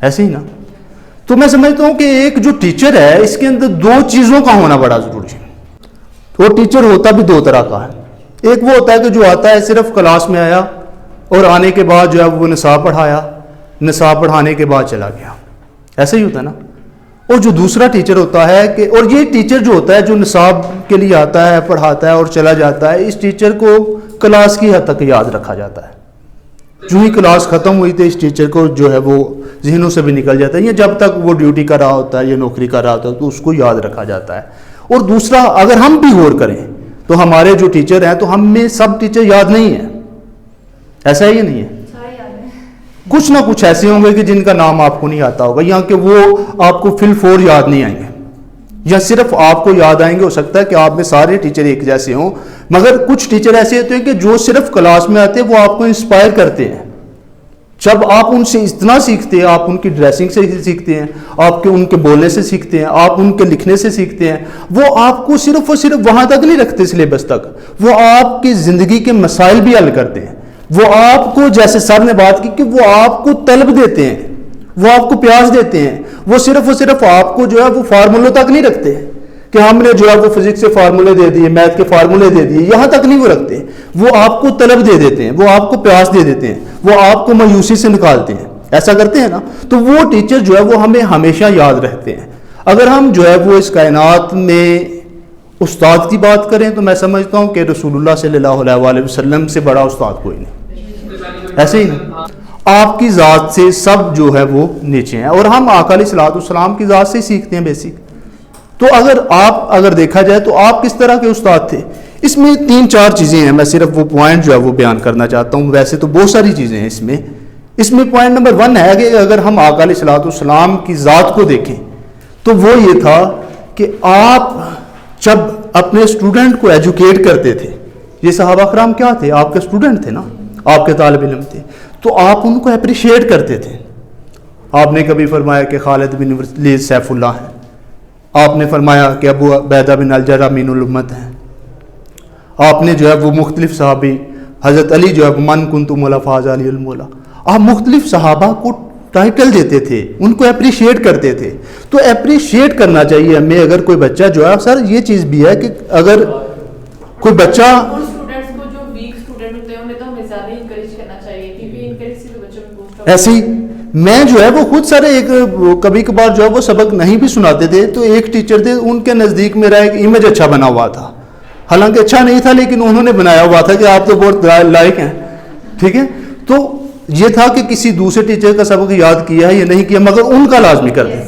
ایسے ہی نا. تو میں سمجھتا ہوں کہ ایک جو ٹیچر ہے اس کے اندر دو چیزوں کا ہونا بڑا ضروری ہے. وہ ٹیچر ہوتا بھی دو طرح کا ہے. ایک وہ ہوتا ہے کہ جو آتا ہے صرف کلاس میں آیا اور آنے کے بعد جو ہے وہ نصاب پڑھایا, نصاب پڑھانے کے بعد چلا گیا, ایسا ہی ہوتا ہے نا. اور جو دوسرا ٹیچر ہوتا ہے کہ, اور یہ ٹیچر جو ہوتا ہے جو نصاب کے لیے آتا ہے, پڑھاتا ہے اور چلا جاتا ہے, اس ٹیچر کو کلاس کی حد تک یاد رکھا جاتا ہے. جو ہی کلاس ختم ہوئی تھی اس ٹیچر کو جو ہے وہ ذہنوں سے بھی نکل جاتا ہے, یا جب تک وہ ڈیوٹی کر رہا ہوتا ہے یا نوکری کر رہا ہوتا ہے تو اس کو یاد رکھا جاتا ہے. اور دوسرا اگر ہم بھی غور کریں تو ہمارے جو ٹیچر ہیں تو ہم میں سب ٹیچر یاد نہیں ہیں, ایسا ہی نہیں ہے. کچھ نہ کچھ ایسے ہوں گے کہ جن کا نام آپ کو نہیں آتا ہوگا, یا کہ وہ آپ کو فل فور یاد نہیں آئیں گے, یا صرف آپ کو یاد آئیں گے. ہو سکتا ہے کہ آپ میں سارے ٹیچر ایک جیسے ہوں, مگر کچھ ٹیچر ایسے ہوتے ہیں کہ جو صرف کلاس میں آتے ہیں وہ آپ کو انسپائر کرتے ہیں. جب آپ ان سے اتنا سیکھتے ہیں, آپ ان کی ڈریسنگ سے سیکھتے ہیں, آپ کے ان کے بولنے سے سیکھتے ہیں, آپ ان کے لکھنے سے سیکھتے ہیں, وہ آپ کو صرف اور صرف وہاں تک نہیں رکھتے سلیبس تک, وہ آپ کی زندگی کے مسائل بھی حل کرتے ہیں. وہ آپ کو, جیسے سر نے بات کی کہ وہ آپ کو طلب دیتے ہیں, وہ آپ کو پیاس دیتے ہیں. وہ صرف اور صرف آپ کو جو ہے وہ فارمولوں تک نہیں رکھتے کہ ہم نے جو ہے وہ فزکس کے فارمولے دے دیے, میتھ کے فارمولے دے دیے, یہاں تک نہیں وہ رکھتے. وہ آپ کو طلب دے دیتے ہیں, وہ آپ کو پیاس دے دیتے ہیں, وہ آپ کو مایوسی سے نکالتے ہیں. ایسا کرتے ہیں نا. تو وہ ٹیچر جو ہے وہ ہمیں ہمیشہ یاد رہتے ہیں. اگر ہم جو ہے وہ اس کائنات میں استاد کی بات کریں تو میں سمجھتا ہوں کہ رسول اللہ صلی اللہ علیہ وسلم سے بڑا استاد کوئی نہیں. ایسے ہی نا. آپ کی ذات سے سب جو ہے وہ نیچے ہیں, اور ہم آقا علیہ الصلوۃ والسلام کی ذات سے ہی سیکھتے ہیں بیسک. تو اگر دیکھا جائے تو آپ کس طرح کے استاد تھے, اس میں 3-4 چیزیں ہیں. میں صرف وہ پوائنٹ جو ہے وہ بیان کرنا چاہتا ہوں. ویسے تو بہت ساری چیزیں ہیں اس میں پوائنٹ نمبر 1 ہے کہ اگر ہم آقا علیہ الصلوۃ والسلام کی ذات کو دیکھیں تو وہ یہ تھا کہ آپ جب اپنے اسٹوڈنٹ کو ایجوکیٹ کرتے تھے, یہ صحابہ کرام کیا تھے, آپ کے اسٹوڈنٹ تھے نا, آپ کے طالب علم تھے, تو آپ ان کو اپریشیٹ کرتے تھے. آپ نے کبھی فرمایا کہ خالد بن ولید سیف اللہ ہیں, آپ نے فرمایا کہ ابو عبیدہ بن الجرح امین الامت ہیں, آپ نے جو ہے وہ مختلف صحابی, حضرت علی جو ہے من کنت مولا فاز علی المولا, آپ مختلف صحابہ کو ٹائٹل دیتے تھے, ان کو اپریشیٹ کرتے تھے. تو اپریشیٹ کرنا چاہیے ہمیں. اگر کوئی بچہ جو ہے, سر یہ چیز بھی ہے کہ اگر کوئی بچہ ایسی, میں جو ہے وہ خود سارے ایک کبھی کبھار جو ہے وہ سبق نہیں بھی سناتے تھے, تو ایک ٹیچر تھے, ان کے نزدیک میرا ایک امیج اچھا بنا ہوا تھا, حالانکہ اچھا نہیں تھا لیکن انہوں نے بنایا ہوا تھا کہ آپ تو بہت لائق ہیں, ٹھیک ہے. تو یہ تھا کہ کسی دوسرے ٹیچر کا سبق یاد کیا ہے یا نہیں کیا, مگر ان کا لازمی کر دیں.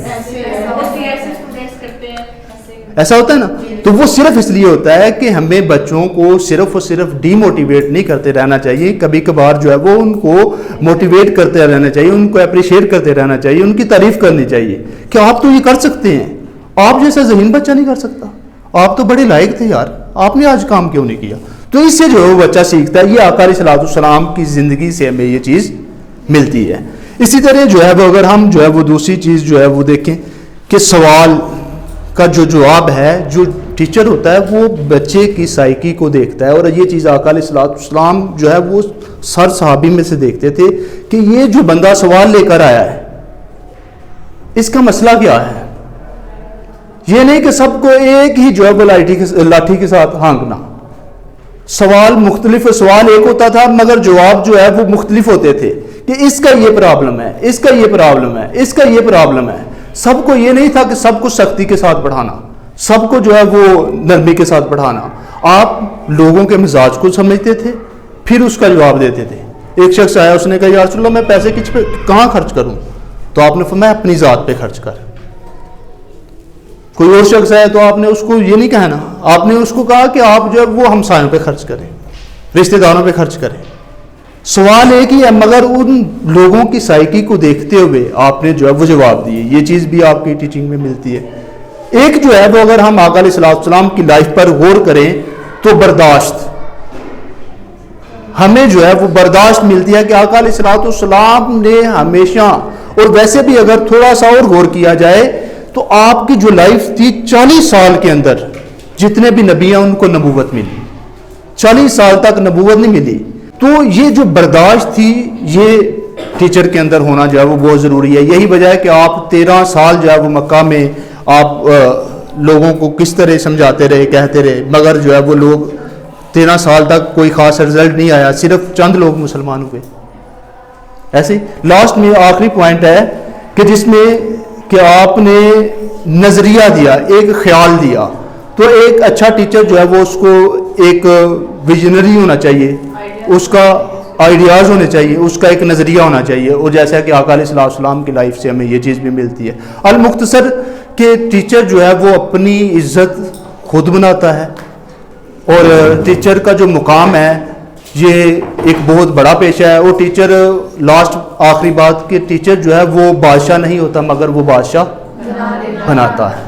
ایسا ہوتا ہے نا. تو وہ صرف اس لیے ہوتا ہے کہ ہمیں بچوں کو صرف اور صرف ڈی موٹیویٹ نہیں کرتے رہنا چاہیے, کبھی کبھار جو ہے وہ ان کو موٹیویٹ کرتے رہنا چاہیے, ان کو اپریشیٹ کرتے رہنا چاہیے, ان کی تعریف کرنی چاہیے کہ آپ تو یہ کر سکتے ہیں, آپ جیسا ذہین بچہ نہیں کر سکتا, آپ تو بڑے لائق تھے یار, آپ نے آج کام کیوں نہیں کیا. تو اس سے جو ہے وہ بچہ سیکھتا ہے. یہ آقا علیہ الصلوۃ والسلام کی زندگی سے ہمیں یہ چیز ملتی ہے. اسی طرح جو ہے وہ اگر ہم جو ہے وہ دوسری چیز جو ہے وہ دیکھیں کہ سوال کا جو جواب ہے, جو ٹیچر ہوتا ہے وہ بچے کی سائیکی کو دیکھتا ہے, اور یہ چیز آقا علیہ الصلوۃ والسلام جو ہے وہ سر صحابی میں سے دیکھتے تھے کہ یہ جو بندہ سوال لے کر آیا ہے اس کا مسئلہ کیا ہے. یہ نہیں کہ سب کو ایک ہی جو ہے وہ لاٹھی کے ساتھ ہانکنا. سوال مختلف, سوال ایک ہوتا تھا مگر جواب جو ہے وہ مختلف ہوتے تھے کہ اس کا یہ پرابلم ہے, اس کا یہ پرابلم ہے, اس کا یہ پرابلم ہے. سب کو یہ نہیں تھا کہ سب کو سختی کے ساتھ پڑھانا, سب کو جو ہے وہ نرمی کے ساتھ پڑھانا. آپ لوگوں کے مزاج کو سمجھتے تھے, پھر اس کا جواب دیتے تھے. ایک شخص آیا, اس نے کہا یا رسول اللہ میں پیسے کہاں خرچ کروں, تو آپ نے فرمایا اپنی ذات پہ خرچ کر. کوئی اور شخص ہے تو آپ نے اس کو یہ نہیں کہنا, آپ نے اس کو کہا کہ آپ جو ہے وہ ہمسایوں پہ خرچ کریں, رشتہ داروں پہ خرچ کریں. سوال ایک ہی ہے مگر ان لوگوں کی سائیکی کو دیکھتے ہوئے آپ نے جو ہے وہ جواب دیے. یہ چیز بھی آپ کی ٹیچنگ میں ملتی ہے. ایک جو ہے وہ اگر ہم آقا علیہ الصلوۃ والسلام کی لائف پر غور کریں تو برداشت, ہمیں جو ہے وہ برداشت ملتی ہے کہ آقا علیہ الصلوۃ والسلام نے ہمیشہ, اور ویسے بھی اگر تھوڑا سا اور غور کیا جائے تو آپ کی جو لائف تھی 40 سال کے اندر جتنے بھی نبی ہیں ان کو نبوت ملی, 40 سال تک نبوت نہیں ملی. تو یہ جو برداشت تھی یہ ٹیچر کے اندر ہونا جو ہے وہ بہت ضروری ہے. یہی وجہ ہے کہ آپ 13 سال جو ہے وہ مکہ میں آپ لوگوں کو کس طرح سمجھاتے رہے, کہتے رہے, مگر جو ہے وہ لوگ 13 سال تک کوئی خاص رزلٹ نہیں آیا, صرف چند لوگ مسلمان ہوئے. ایسے لاسٹ میں آخری پوائنٹ ہے کہ جس میں کہ آپ نے نظریہ دیا, ایک خیال دیا. تو ایک اچھا ٹیچر جو ہے وہ اس کو ایک ویژنری ہونا چاہیے, اس کا آئیڈیاز ہونے چاہیے, اس کا ایک نظریہ ہونا چاہیے. اور جیسا کہ آقا علیہ السلام کی لائف سے ہمیں یہ چیز بھی ملتی ہے. المختصر کہ ٹیچر جو ہے وہ اپنی عزت خود بناتا ہے, اور ٹیچر کا جو مقام ہے یہ ایک بہت بڑا پیشہ ہے. اور ٹیچر لاسٹ آخری بات کہ ٹیچر جو ہے وہ بادشاہ نہیں ہوتا مگر وہ بادشاہ بناتا ہے.